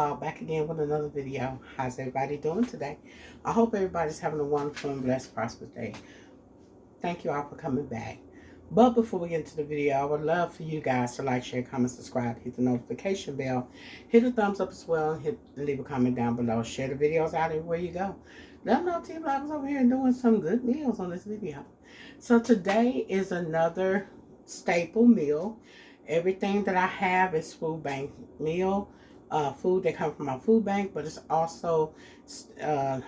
all, back again with another video. How's everybody doing today? I hope everybody's having a wonderful and blessed, prosperous day. Thank you all for coming back. But before we get into the video, I would love for you guys to like, share, comment, subscribe, hit the notification bell, hit a thumbs up as well, and leave a comment down below. Share the videos out everywhere you go. Let them know T-Vlog was over here doing some good meals on this video. So today is another staple meal. Everything that I have is food bank meal. Food that come from my food bank, but it's also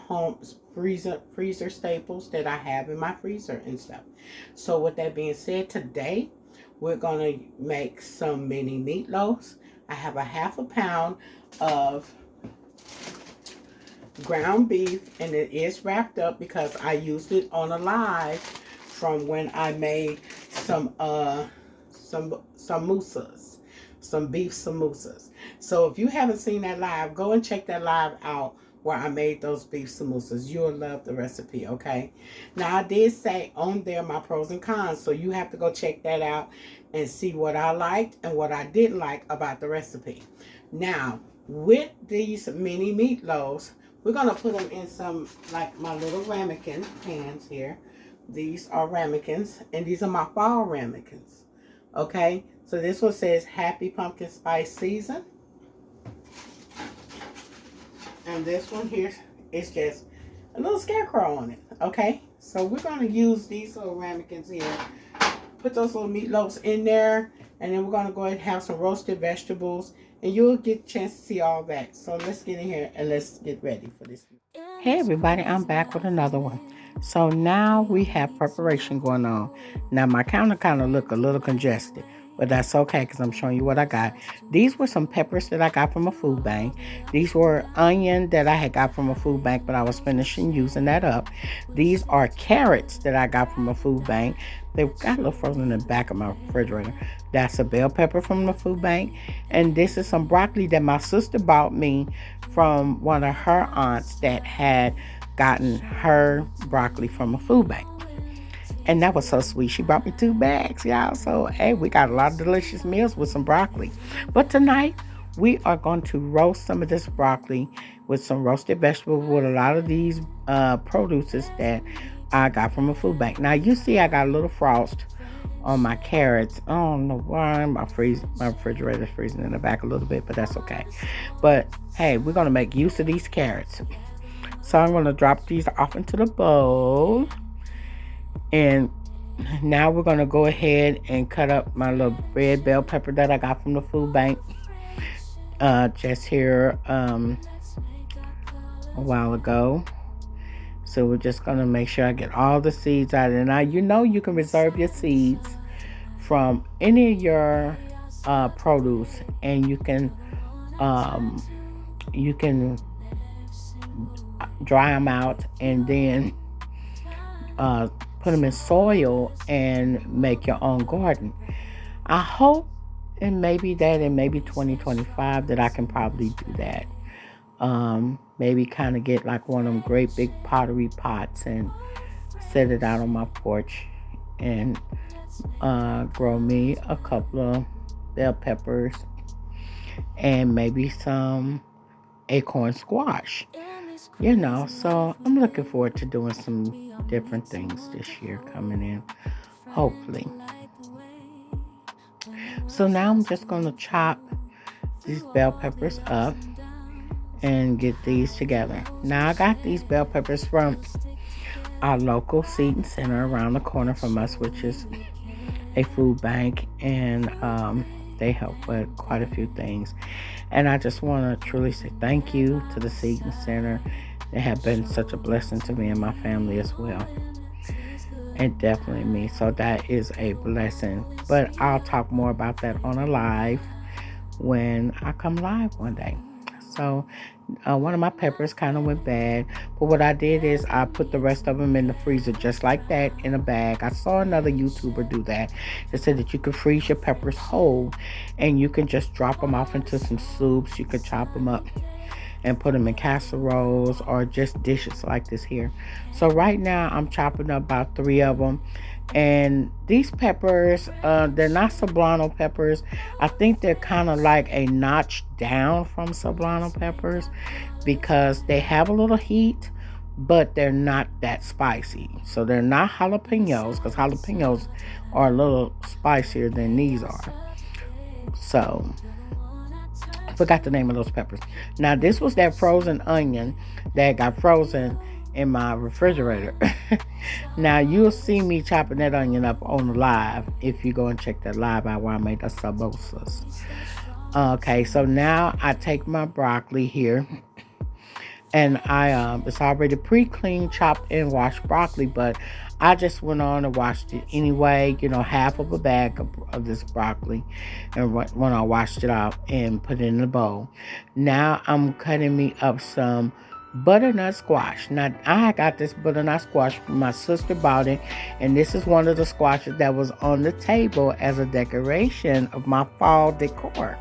home freezer staples that I have in my freezer and stuff. So with that being said, today we're gonna make some mini meatloaves. I have a half a pound of ground beef, and it is wrapped up because I used it on a live from when I made some samosas, some beef samosas. So if you haven't seen that live, go and check that live out where I made those beef samosas. You'll love the recipe, okay? Now, I did say on there my pros and cons, so you have to go check that out and see what I liked and what I didn't like about the recipe. Now, with these mini meatloaves, we're going to put them in some, like my little ramekin pans here. These are ramekins, and these are my fall ramekins, okay? So this one says Happy Pumpkin Spice Season. And this one here is just a little scarecrow on it, okay? So we're going to use these little ramekins here. Put those little meatloaves in there. And then we're going to go ahead and have some roasted vegetables. And you'll get a chance to see all that. So let's get in here and let's get ready for this. Hey everybody, I'm back with another one. So now we have preparation going on. Now my counter kind of look a little congested, but that's okay because I'm showing you what I got. These were some peppers that I got from a food bank. These were onion that I had got from a food bank, but I was finishing using that up. These are carrots that I got from a food bank. They got a little frozen in the back of my refrigerator. That's a bell pepper from the food bank. And this is some broccoli that my sister bought me from one of her aunts that had gotten her broccoli from a food bank. And that was so sweet. She brought me 2 bags, y'all. So, hey, we got a lot of delicious meals with some broccoli. But tonight, we are going to roast some of this broccoli with some roasted vegetables with a lot of these produces that I got from a food bank. Now, you see I got a little frost on my carrots. I don't know why. My refrigerator's freezing in the back a little bit, but that's okay. But, hey, we're going to make use of these carrots. So, I'm going to drop these off into the bowl. And now we're going to go ahead and cut up my little red bell pepper that I got from the food bank just here a while ago. So we're just going to make sure I get all the seeds out. And now you know you can reserve your seeds from any of your produce, and you can dry them out and then put them in soil and make your own garden. I hope in maybe 2025 that I can probably do that. Maybe kind of get like one of them great big pottery pots and set it out on my porch and grow me a couple of bell peppers and maybe some acorn squash. You know, so I'm looking forward to doing some different things this year coming in, hopefully. So now I'm just going to chop these bell peppers up and get these together. Now I got these bell peppers from our local seed center around the corner from us, which is a food bank, and they help with quite a few things. And I just want to truly say thank you to the Seaton Center. They have been such a blessing to me and my family as well. And definitely me. So that is a blessing. But I'll talk more about that on a live when I come live one day. So one of my peppers kind of went bad. But what I did is I put the rest of them in the freezer just like that in a bag. I saw another YouTuber do that. They said that you can freeze your peppers whole and you can just drop them off into some soups. You can chop them up and put them in casseroles or just dishes like this here. So right now I'm chopping up about 3 of them. And these peppers, they're not Serrano peppers. I think they're kind of like a notch down from Serrano peppers because they have a little heat, but they're not that spicy. So they're not jalapenos because jalapenos are a little spicier than these are. So I forgot the name of those peppers. Now this was that frozen onion that got frozen in my refrigerator. Now you'll see me chopping that onion up on the live if you go and check that live out where I made the samosas. Okay, so now I take my broccoli here, and it's already pre-cleaned, chopped, and washed broccoli, but I just went on and washed it anyway. Half of a bag of this broccoli, and when I washed it out and put it in the bowl. Now I'm cutting me up some butternut squash. Now I got this butternut squash. My sister bought it, and this is one of the squashes that was on the table as a decoration of my fall decor.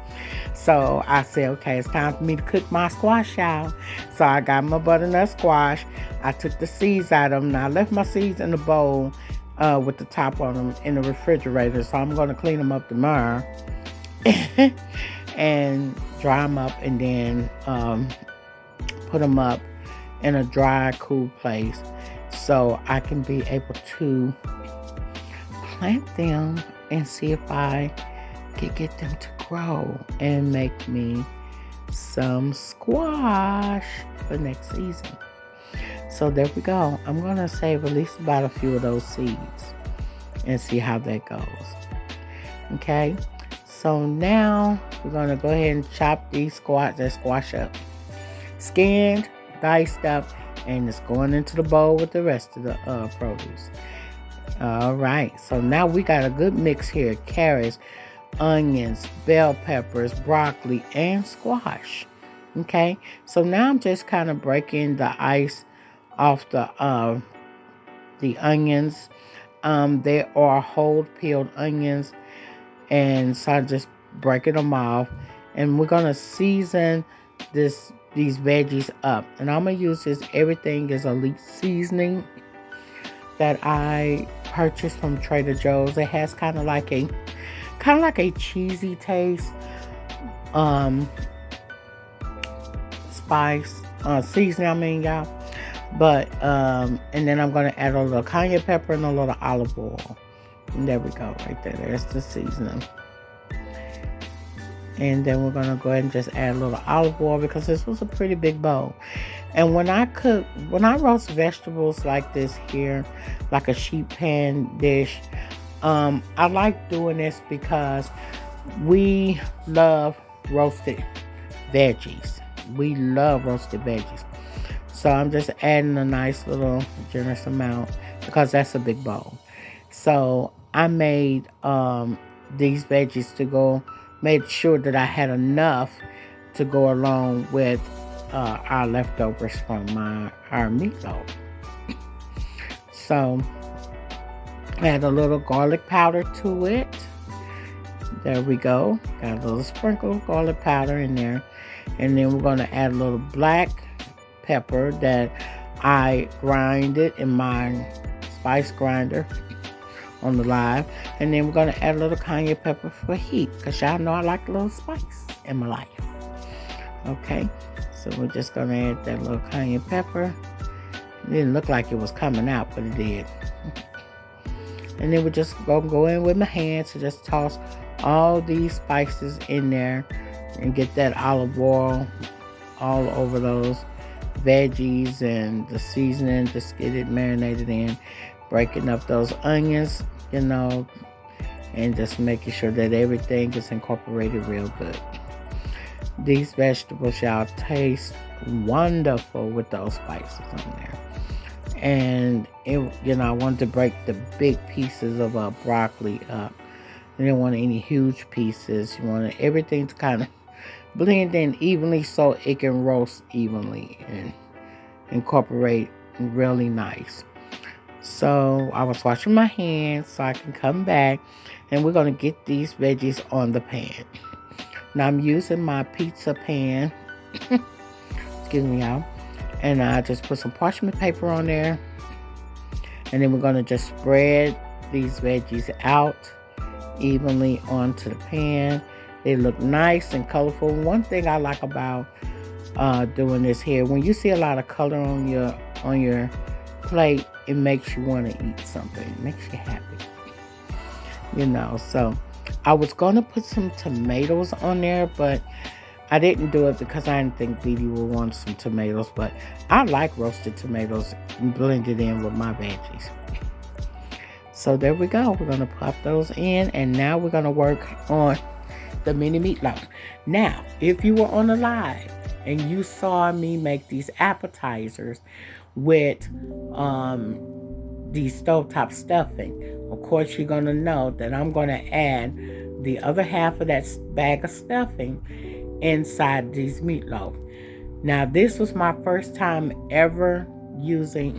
So I said, okay, it's time for me to cook my squash, y'all. So I got my butternut squash. I took the seeds out of them. Now I left my seeds in the bowl with the top on them in the refrigerator. So I'm going to clean them up tomorrow and dry them up, and then put them up in a dry, cool place so I can be able to plant them and see if I can get them to grow and make me some squash for next season. So there we go. I'm going to save at least about a few of those seeds and see how that goes. Okay, so now we're going to go ahead and chop these squash up. Skinned, diced up, and it's going into the bowl with the rest of the produce. All right, so now we got a good mix here: carrots, onions, bell peppers, broccoli, and squash. Okay, so now I'm just kind of breaking the ice off the onions. They are whole peeled onions, and so I'm just breaking them off, and we're gonna season these veggies up. And I'm gonna use this Everything is Elite seasoning that I purchased from Trader Joe's. It has kind of like a cheesy taste, spice, seasoning, y'all. But and then I'm gonna add a little cayenne pepper and a little olive oil. And there we go, right there. There's the seasoning. And then we're going to go ahead and just add a little olive oil because this was a pretty big bowl. And when I roast vegetables like this here, like a sheet pan dish, I like doing this because we love roasted veggies. We love roasted veggies. So I'm just adding a nice little generous amount because that's a big bowl. So I made these veggies made sure that I had enough to go along with our leftovers from our meatloaf. So add a little garlic powder to it. There we go. Got a little sprinkle of garlic powder in there. And then we're going to add a little black pepper that I grinded in my spice grinder on the live. And then we're going to add a little cayenne pepper for heat, because y'all know I like a little spice in my life. Okay, so we're just going to add that little cayenne pepper. It didn't look like it was coming out, but it did. And then we're just going to go in with my hands to just toss all these spices in there and get that olive oil all over those veggies and the seasoning, just get it marinated in, breaking up those onions, and just making sure that everything is incorporated real good. These vegetables, y'all, taste wonderful with those spices on there. And I wanted to break the big pieces of broccoli up. I didn't want any huge pieces. You wanted everything to kind of blend in evenly so it can roast evenly and incorporate really nice. So I was washing my hands so I can come back, and we're going to get these veggies on the pan. Now I'm using my pizza pan excuse me, y'all. And I just put some parchment paper on there. And then we're going to just spread these veggies out evenly onto the pan. They look nice and colorful. One thing I like about doing this here, when you see a lot of color on your plate, it makes you want to eat something. It makes you happy. So I was going to put some tomatoes on there, but I didn't do it because I didn't think Dee Dee would want some tomatoes, but I like roasted tomatoes and blend it in with my veggies. So there we go. We're going to pop those in, and now we're going to work on the mini meatloaf. Now, if you were on the live and you saw me make these appetizers with the stovetop stuffing, of course you're going to know that I'm going to add the other half of that bag of stuffing inside these meatloaf. Now, this was my first time ever using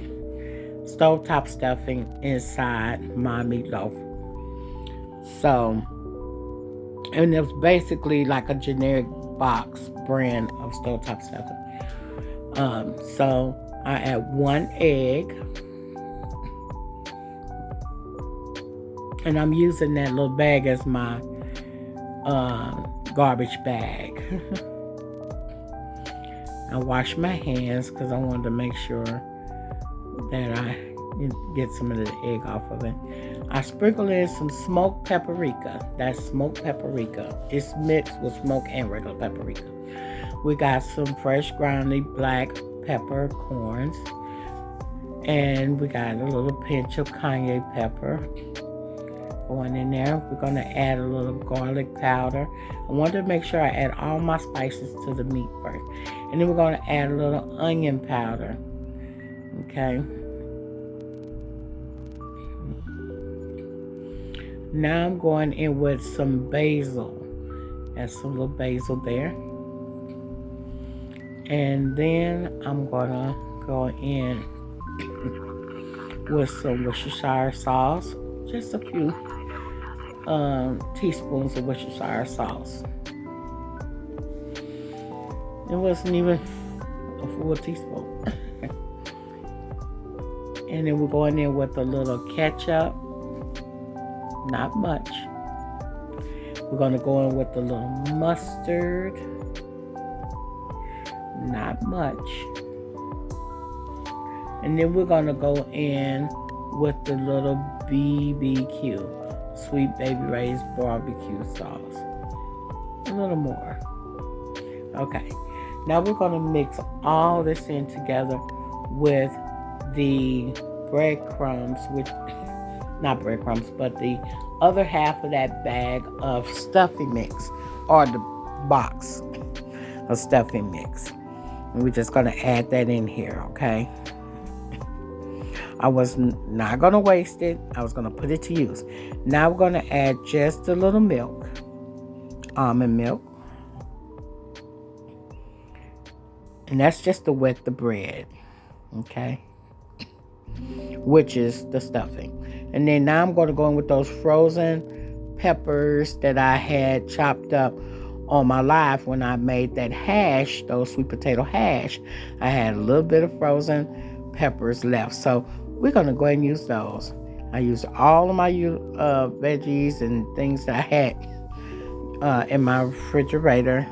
stovetop stuffing inside my meatloaf. So, and it was basically like a generic box brand of stovetop stuffing. So I add 1 egg, and I'm using that little bag as my garbage bag. I wash my hands because I wanted to make sure that I get some of the egg off of it. I sprinkle in some smoked paprika. That's smoked paprika. It's mixed with smoked and regular paprika. We got some fresh grounded black peppercorns, and we got a little pinch of cayenne pepper going in there. We're going to add a little garlic powder. I wanted to make sure I add all my spices to the meat first. And then we're going to add a little onion powder. Okay. Now I'm going in with some basil. Add some little basil there. And then I'm going to go in with some Worcestershire sauce. Just a few teaspoons of Worcestershire sauce. It wasn't even a full teaspoon. And then we're going in with a little ketchup. Not much. We're going to go in with a little mustard. Not much. And then we're going to go in with the little BBQ, Sweet Baby Ray's barbecue sauce. A little more. Okay. Now we're going to mix all this in together with the breadcrumbs, not breadcrumbs, but the other half of that bag of stuffing mix, or the box of stuffing mix. And we're just going to add that in here, okay? I was not going to waste it. I was going to put it to use. Now we're going to add just a little milk, almond milk. And that's just to wet the bread, okay? Which is the stuffing. And then now I'm going to go in with those frozen peppers that I had chopped up on my live when I made that hash, those sweet potato hash. I had a little bit of frozen peppers left. So we're going to go ahead and use those. I used all of my veggies and things that I had in my refrigerator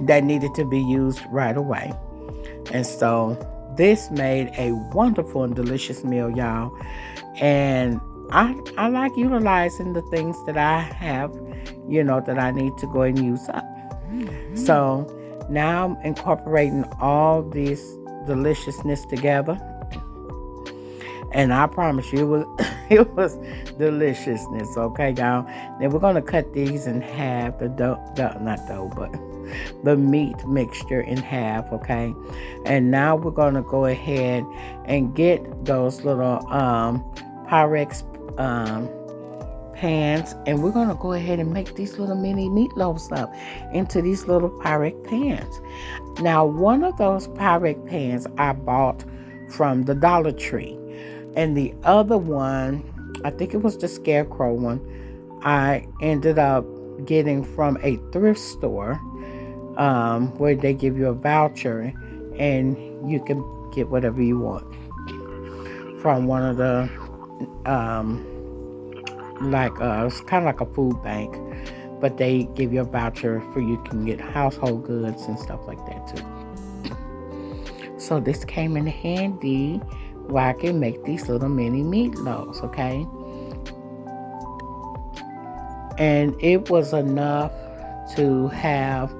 that needed to be used right away. And so this made a wonderful and delicious meal, y'all. And I like utilizing the things that I have, that I need to go and use up. Mm-hmm. So now I'm incorporating all this deliciousness together. And I promise you, it was deliciousness, okay, y'all? Then we're going to cut these in half, the meat mixture in half, okay? And now we're going to go ahead and get those little Pyrex pans, and we're going to go ahead and make these little mini meatloaves up into these little Pyrex pans. Now, one of those Pyrex pans I bought from the Dollar Tree, and the other one, I think it was the Scarecrow one, I ended up getting from a thrift store. where they give you a voucher and you can get whatever you want from one of the it's kind of like a food bank, but they give you a voucher for you can get household goods and stuff like that too. So this came in handy where I can make these little mini meatloaves, okay? And it was enough to have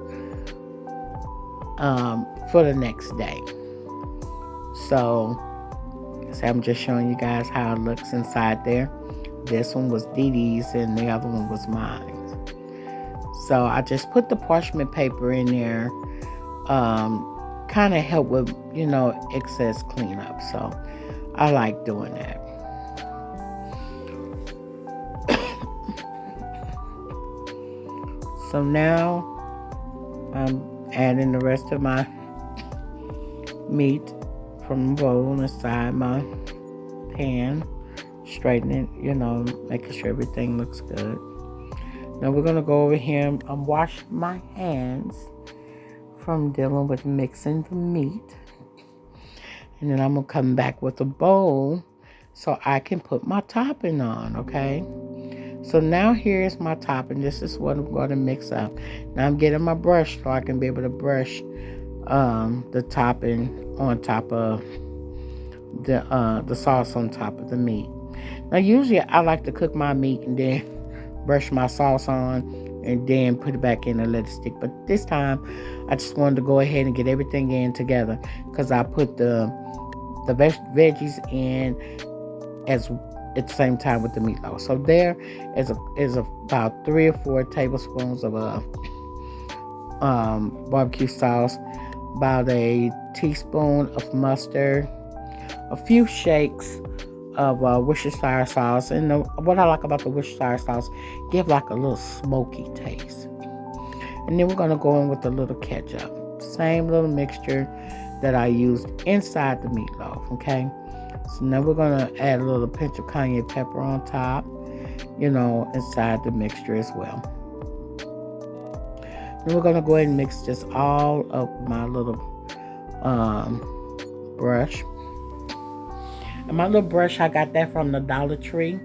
for the next day. So I'm just showing you guys how it looks inside there. This one was Dee Dee's and the other one was mine. So I just put the parchment paper in there, kind of help with, excess cleanup. So I like doing that. So now I'm adding the rest of my meat from the bowl inside my pan, straightening it, making sure everything looks good. Now we're going to go over here and wash my hands from dealing with mixing the meat. And then I'm going to come back with a bowl so I can put my topping on, okay? So now here's my topping. This is what I'm going to mix up. Now I'm getting my brush so I can be able to brush the topping on top of the sauce on top of the meat. Now usually I like to cook my meat and then brush my sauce on and then put it back in and let it stick. But this time I just wanted to go ahead and get everything in together because I put the veggies in at the same time with the meatloaf. So there is about 3 or 4 tablespoons of barbecue sauce, about a teaspoon of mustard, a few shakes of Worcestershire sauce. And what I like about the Worcestershire sauce, give like a little smoky taste. And then we're going to go in with a little ketchup. Same little mixture that I used inside the meatloaf, okay? So now we're going to add a little pinch of cayenne pepper on top, inside the mixture as well. Then we're going to go ahead and mix this all up with my little brush. And my little brush, I got that from the Dollar Tree.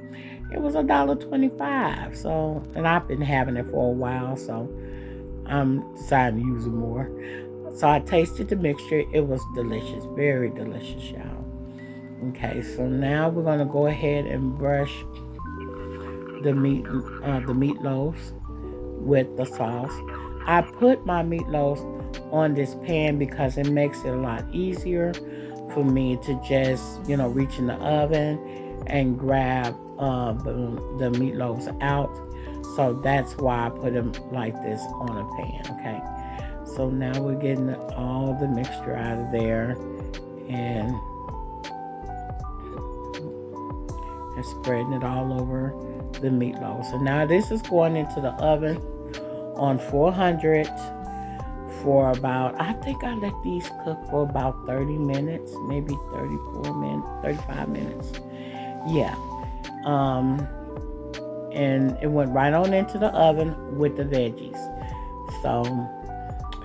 It was $1.25. So, and I've been having it for a while, so I'm deciding to use it more. So I tasted the mixture. It was delicious, very delicious, y'all. Okay, so now we're gonna go ahead and brush the meatloaves with the sauce. I put my meatloaves on this pan because it makes it a lot easier for me to just, reach in the oven and grab the meatloaves out. So that's why I put them like this on a pan, okay? So now we're getting all the mixture out of there and spreading it all over the meatloaf. So now this is going into the oven on 400 for about, I think I let these cook for about 30 minutes, maybe 35 minutes. Yeah. And it went right on into the oven with the veggies. So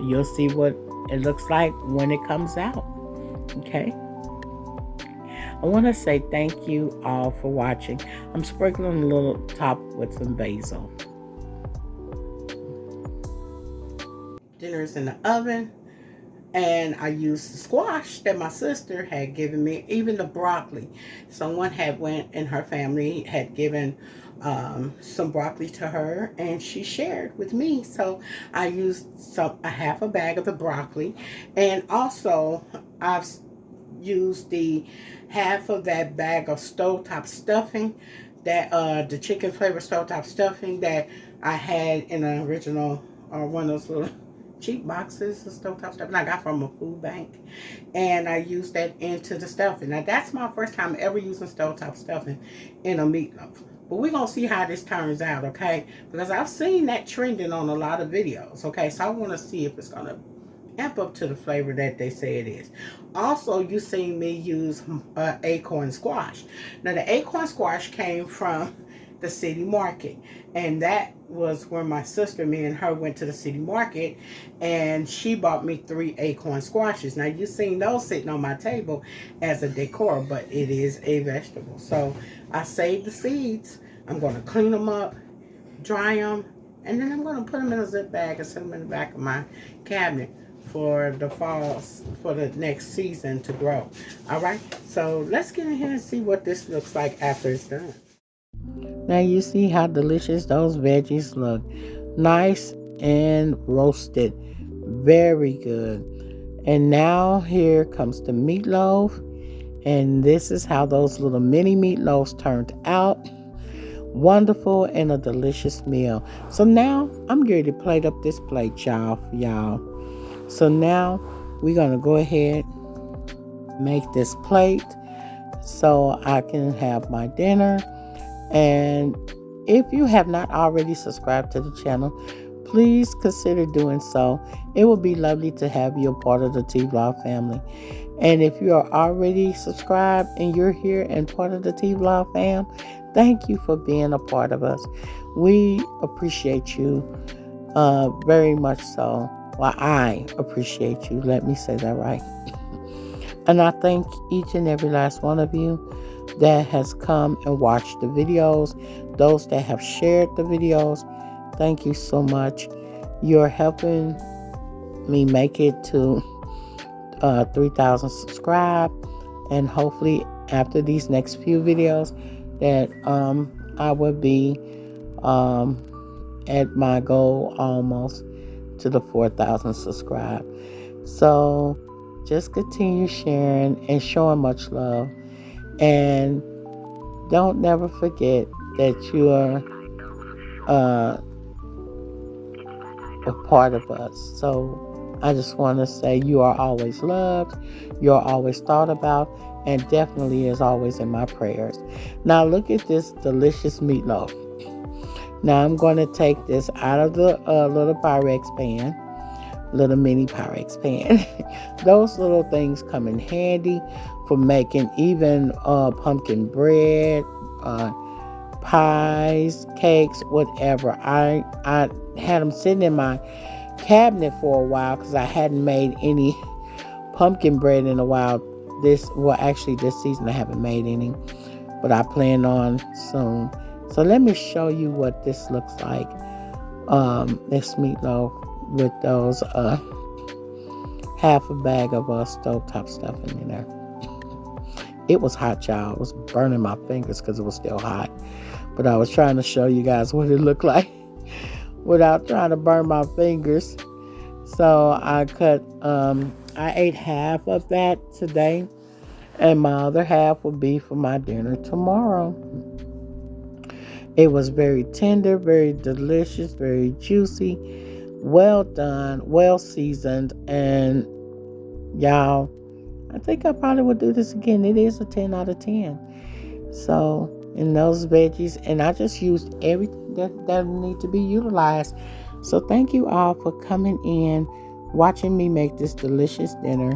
you'll see what it looks like when it comes out. Okay. I want to say thank you all for watching. I'm sprinkling a little top with some basil. Dinner is in the oven, and I used the squash that my sister had given me, even the broccoli. Someone had went in her family, had given some broccoli to her, and she shared with me. So I used a half a bag of the broccoli, and also I've used the half of that bag of stovetop stuffing, that the chicken flavored stovetop stuffing that I had in an original one of those little cheap boxes of stovetop stuffing I got from a food bank, and I used that into the stuffing. Now that's my first time ever using stovetop stuffing in a meatloaf, but we're gonna see how this turns out, okay? Because I've seen that trending on a lot of videos, okay? So I want to see if it's gonna amp up to the flavor that they say it is. Also, you seen me use acorn squash. Now the acorn squash came from the city market. And that was where my sister, me and her went to the city market, and she bought me 3 acorn squashes. Now you've seen those sitting on my table as a decor, but it is a vegetable. So I saved the seeds. I'm going to clean them up, dry them, and then I'm going to put them in a zip bag and set them in the back of my cabinet for the fall, for the next season to grow. All right, so let's get in here and see what this looks like after it's done. Now you see how delicious those veggies look. Nice and roasted. Very good. And now here comes the meatloaf. And this is how those little mini meatloaves turned out. Wonderful and a delicious meal. So now I'm going to plate up this plate, y'all, for y'all. So now we're going to go ahead, make this plate so I can have my dinner. And if you have not already subscribed to the channel, please consider doing so. It would be lovely to have you a part of the T-Vlog family. And if you are already subscribed and you're here and part of the T-Vlog fam, thank you for being a part of us. We appreciate you very much so. Well, I appreciate you. Let me say that right. And I thank each and every last one of you that has come and watched the videos. Those that have shared the videos, thank you so much. You're helping me make it to 3,000 subscribed. And hopefully after these next few videos that I will be at my goal almost to the 4,000 subscribed. So just continue sharing and showing much love. And don't never forget that you are a part of us. So I just want to say you are always loved, you're always thought about, and definitely is always in my prayers. Now look at this delicious meatloaf. Now I'm going to take this out of the little Pyrex pan, little mini Pyrex pan. Those little things come in handy for making even pumpkin bread, pies, cakes, whatever. I had them sitting in my cabinet for a while because I hadn't made any pumpkin bread in a while. This season I haven't made any, but I plan on soon. So let me show you what this looks like. This meatloaf with those half a bag of stovetop stuff in there. It was hot, y'all. It was burning my fingers because it was still hot. But I was trying to show you guys what it looked like without trying to burn my fingers. So I ate half of that today, and my other half will be for my dinner tomorrow. It was very tender, very delicious, very juicy, well done, well seasoned, and y'all, I think I probably would do this again. It is a 10 out of 10. So, in those veggies, and I just used everything that need to be utilized. So, thank you all for coming in, watching me make this delicious dinner.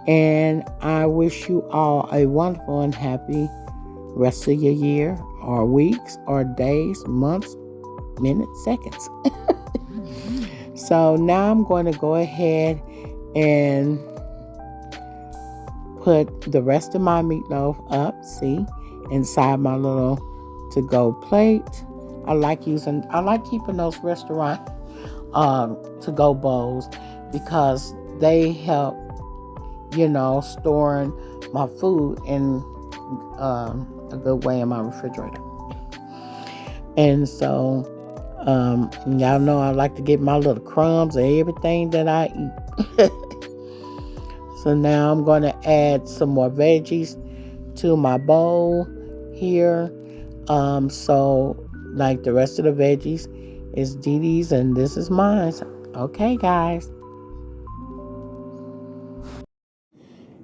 And I wish you all a wonderful and happy rest of your year, or weeks, or days, months, minutes, seconds. So, now I'm going to go ahead and put the rest of my meatloaf up, see, inside my little to-go plate. I like keeping those restaurant to-go bowls because they help, storing my food in a good way in my refrigerator. And so, y'all know I like to get my little crumbs of everything that I eat. So now I'm going to add some more veggies to my bowl here. So like the rest of the veggies is Dee Dee's and this is mine. Okay, guys.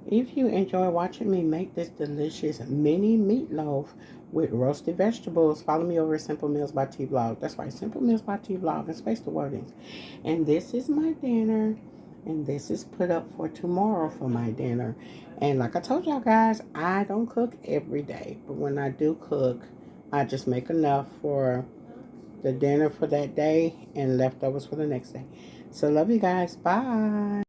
If you enjoy watching me make this delicious mini meatloaf with roasted vegetables, follow me over at Simple Meals by T-Vlog. That's right, Simple Meals by T-Vlog, and space the wordings. And this is my dinner. And this is put up for tomorrow for my dinner. And like I told y'all guys, I don't cook every day. But when I do cook, I just make enough for the dinner for that day and leftovers for the next day. So love you guys. Bye.